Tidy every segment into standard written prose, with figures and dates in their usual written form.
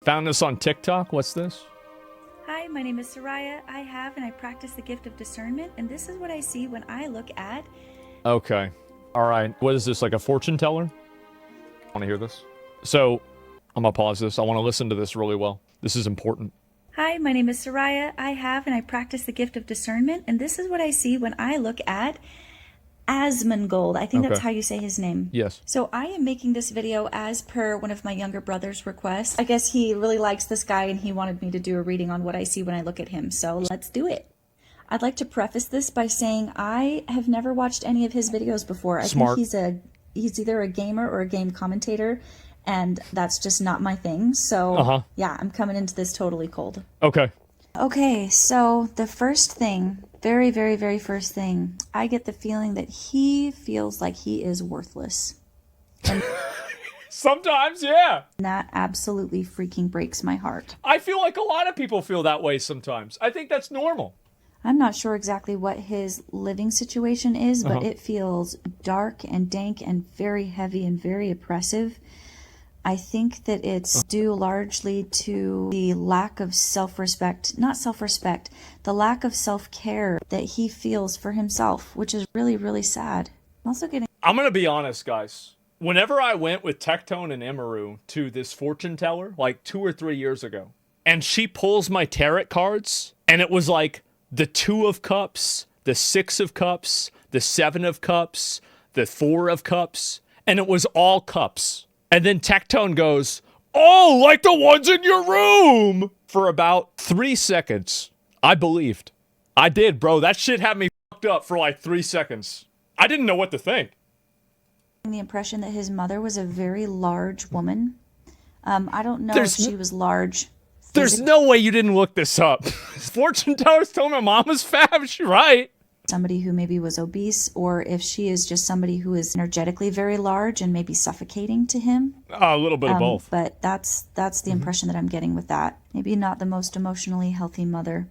Found this on TikTok. What's this? Hi, my name is Soraya. I have and I practice the gift of discernment, and this is what I see when I look at... Okay. All right. What is this, like a fortune teller? Want to hear this? So, I'm going to pause this. I want to listen to this really well. This is important. Hi, my name is Soraya. I have and I practice the gift of discernment, and this is what I see when I look at Asmongold. I think that's how you say his name. Yes. So I am making this video as per one of my younger brother's requests. I guess he really likes this guy and he wanted me to do a reading on what I see when I look at him. So let's do it. I'd like to preface this by saying I have never watched any of his videos before. I think he's either a gamer or a game commentator, and that's just not my thing. So yeah, I'm coming into this totally cold. Okay. Okay, so the first thing, very, very, very first thing, I get the feeling that he feels like he is worthless. And sometimes, yeah. that absolutely freaking breaks my heart. I feel like a lot of people feel that way sometimes. I think that's normal. I'm not sure exactly what his living situation is, but it feels dark and dank and very heavy and very oppressive. I think that it's due largely to the lack of self-respect, not self-respect, the lack of self-care that he feels for himself, which is really, really sad. I'm going to be honest, guys. Whenever I went with Tectone and Emaru to this fortune teller, like 2 or 3 years ago, and she pulls my tarot cards, and it was like the 2 of Cups, the 6 of Cups, the 7 of Cups, the 4 of Cups, and it was all cups. And then Tectone goes, oh, like the ones in your room! For about 3 seconds. I believed. I did, bro. That shit had me fucked up for like 3 seconds. I didn't know what to think. The impression that his mother was a very large woman. I don't know if she was large. There's no way you didn't look this up. Fortune tellers told my mom was fat. She's right. Somebody who maybe was obese, or if she is just somebody who is energetically very large and maybe suffocating to him. A little bit of both. But that's the impression that I'm getting with that. Maybe not the most emotionally healthy mother.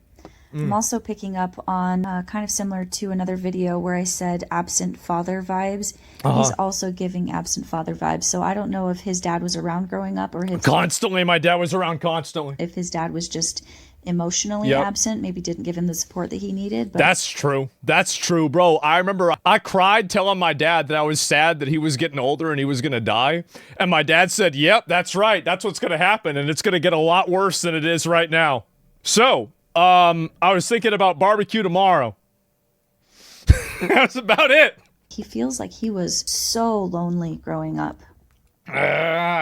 I'm also picking up on kind of similar to another video where I said absent father vibes. He's also giving absent father vibes. So I don't know if his dad was around growing up or constantly. My dad was around constantly. If his dad was just emotionally absent, maybe didn't give him the support that he needed. But that's true. That's true, bro. I remember I cried telling my dad that I was sad that he was getting older and he was going to die. And my dad said, yep, that's right. That's what's going to happen. And it's going to get a lot worse than it is right now. So, I was thinking about barbecue tomorrow. That's about it. He feels like he was so lonely growing up.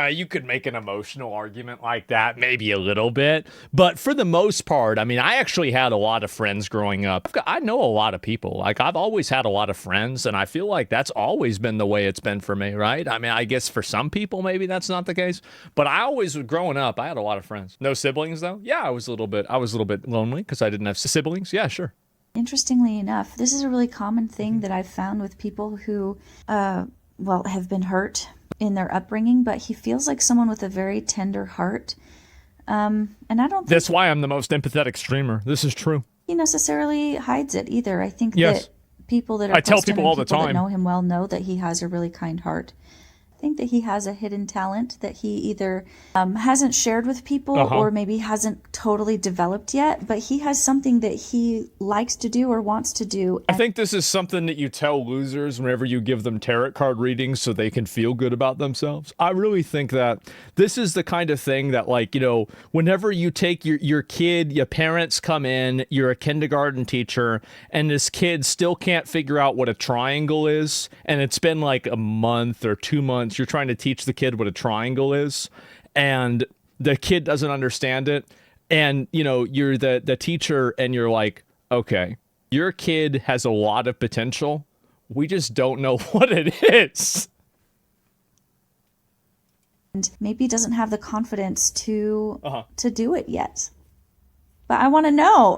You could make an emotional argument like that, maybe a little bit. But for the most part, I mean, I actually had a lot of friends growing up. I know a lot of people. Like, I've always had a lot of friends, and I feel like that's always been the way it's been for me, right? I mean, I guess for some people, maybe that's not the case. But I always, growing up, I had a lot of friends. No siblings, though? Yeah, I was a little bit lonely because I didn't have siblings. Yeah, sure. Interestingly enough, this is a really common thing that I've found with people who, have been hurt in their upbringing, but he feels like someone with a very tender heart. And I don't think that's why I'm the most empathetic streamer. This is true. He necessarily hides it either. I think that people that are I tell people all the time that know him well know that he has a really kind heart. I think that he has a hidden talent that he either hasn't shared with people or maybe hasn't totally developed yet, but he has something that he likes to do or wants to do. I think this is something that you tell losers whenever you give them tarot card readings so they can feel good about themselves. I really think that this is the kind of thing that, like, you know, whenever you take your kid, your parents come in, you're a kindergarten teacher, and this kid still can't figure out what a triangle is, and it's been like a month or 2 months, you're trying to teach the kid what a triangle is, and the kid doesn't understand it, and you know, you're the teacher and you're like, okay, your kid has a lot of potential, we just don't know what it is, and maybe doesn't have the confidence to do it yet. But I want to know.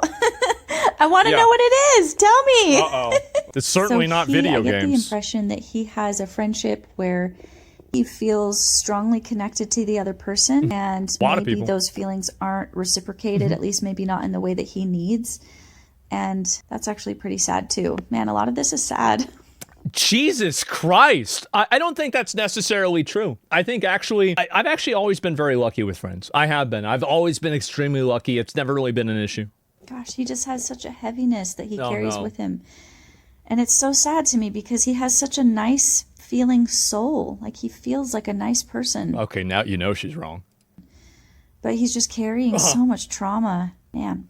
I want to know what it is. Tell me. It's certainly not video games. I get the impression that he has a friendship where he feels strongly connected to the other person, and maybe those feelings aren't reciprocated, at least maybe not in the way that he needs. And that's actually pretty sad too. Man, a lot of this is sad. Jesus Christ. I don't think that's necessarily true. I think actually, I've actually always been very lucky with friends. I have been. I've always been extremely lucky. It's never really been an issue. Gosh, he just has such a heaviness that he carries with him. And it's so sad to me because he has such a nice feeling soul. Like he feels like a nice person. Okay, now you know she's wrong. But he's just carrying so much trauma. Man.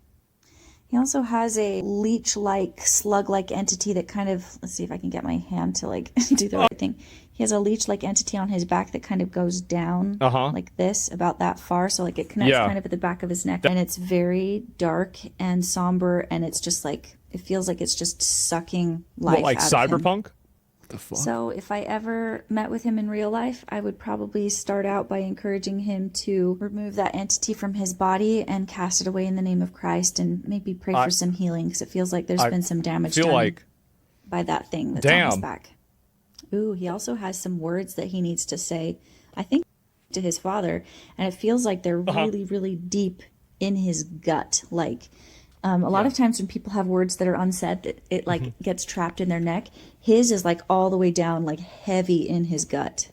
He also has a leech-like, slug-like entity that kind of, let's see if I can get my hand to like do the right thing. He has a leech-like entity on his back that kind of goes down like this, about that far. So like it connects kind of at the back of his neck. And it's very dark and somber, and it's just like, it feels like it's just sucking life like out of him. Cyberpunk? The fuck? So if I ever met with him in real life, I would probably start out by encouraging him to remove that entity from his body and cast it away in the name of Christ, and maybe pray for some healing, because it feels like there's been some damage done by that thing that's on his back. Ooh, he also has some words that he needs to say, I think, to his father, and it feels like they're really, really deep in his gut. Like a lot of times when people have words that are unsaid, it like gets trapped in their neck. His is like all the way down, like heavy in his gut.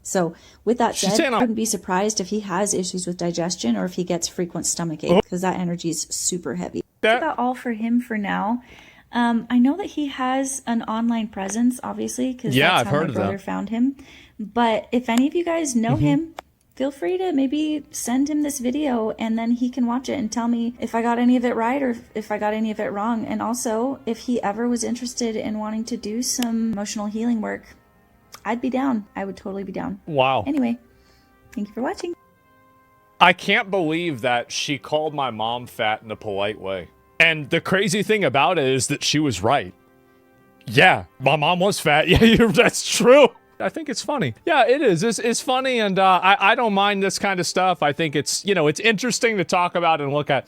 So with that said, I wouldn't be surprised if he has issues with digestion or if he gets frequent stomach ache, because that energy is super heavy. That's about all for him for now. I know that he has an online presence, obviously, because that's how my brother found him. But if any of you guys know him, feel free to maybe send him this video, and then he can watch it and tell me if I got any of it right or if I got any of it wrong. And also, if he ever was interested in wanting to do some emotional healing work, I'd be down. I would totally be down. Wow. Anyway, thank you for watching. I can't believe that she called my mom fat in a polite way. And the crazy thing about it is that she was right. Yeah, my mom was fat. Yeah, that's true. I think it's funny. Yeah, it is. It's funny, and I don't mind this kind of stuff. I think it's, you know, it's interesting to talk about and look at.